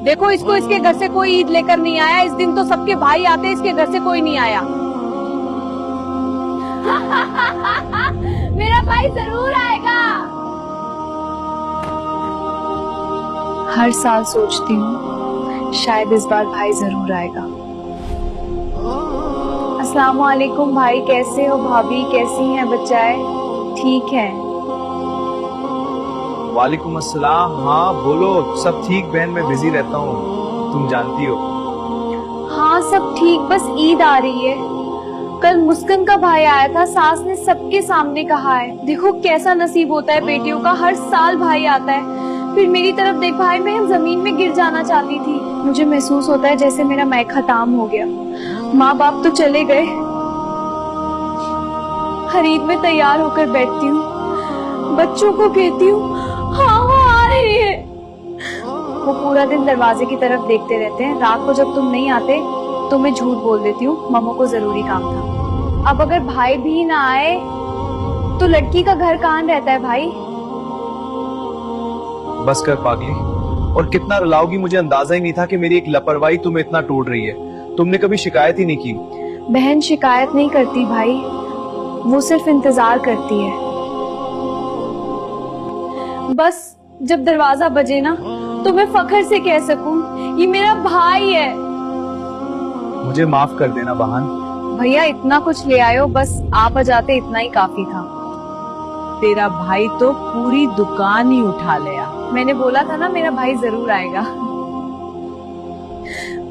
देखो इसको इसके घर से कोई ईद लेकर नहीं आया, इस दिन तो सबके भाई आते, इसके घर से कोई नहीं आया। मेरा भाई जरूर आएगा। हर साल सोचती हूँ शायद इस बार भाई जरूर आएगा। अस्सलाम वालेकुम भाई, कैसे हो? भाभी कैसी हैं? बच्चाए ठीक है? वालेकुम अस्सलाम। हाँ बोलो। सब ठीक बहन, मैं बिजी रहता हूँ, तुम जानती हो। हाँ सब ठीक, बस ईद आ रही है। कल मुस्कान का भाई आया था, सास ने सबके सामने कहा है। देखो कैसा नसीब होता है बेटियों का, हर साल भाई आता है। फिर मेरी तरफ देख भाई, मैं जमीन में गिर जाना चाहती थी। मुझे महसूस होता है जैसे मेरा मैं खत्म हो गया। माँ बाप तो चले गए। हर ईद में तैयार होकर बैठती हूँ, बच्चों को कहती हूँ हाँ वो आ रही है। वो पूरा दिन दरवाजे की तरफ देखते रहते हैं। रात को जब तुम नहीं आते तो मैं झूठ बोल देती हूँ, मम्मा को जरूरी काम था। अब अगर भाई भी ना आए तो लड़की का घर कहाँ रहता है भाई? बस कर पागली, और कितना रुलाओगी मुझे अंदाजा ही नहीं था कि मेरी एक लापरवाही तुम्हें इतना तोड़ रही है। तुमने कभी शिकायत ही नहीं की। बहन शिकायत नहीं करती भाई, वो सिर्फ इंतजार करती है। बस जब दरवाजा बजे ना तो मैं फख्र से कह सकूं ये मेरा भाई है। मुझे माफ कर देना बहन। भैया इतना कुछ ले आयो, बस आप आ जाते इतना ही काफी था। तेरा भाई तो पूरी दुकान ही उठा लिया। मैंने बोला था ना मेरा भाई जरूर आएगा।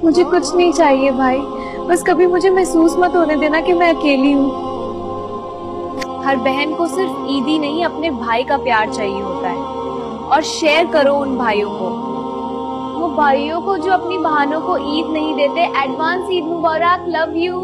मुझे कुछ नहीं चाहिए भाई, बस कभी मुझे महसूस मत होने देना कि मैं अकेली हूँ। हर बहन को सिर्फ ईद ही नहीं अपने भाई का प्यार चाहिए होता है, और शेयर करो उन भाइयों को। वो भाइयों को जो अपनी बहनों को ईद नहीं देते। Advance Eid Mubarak, love you.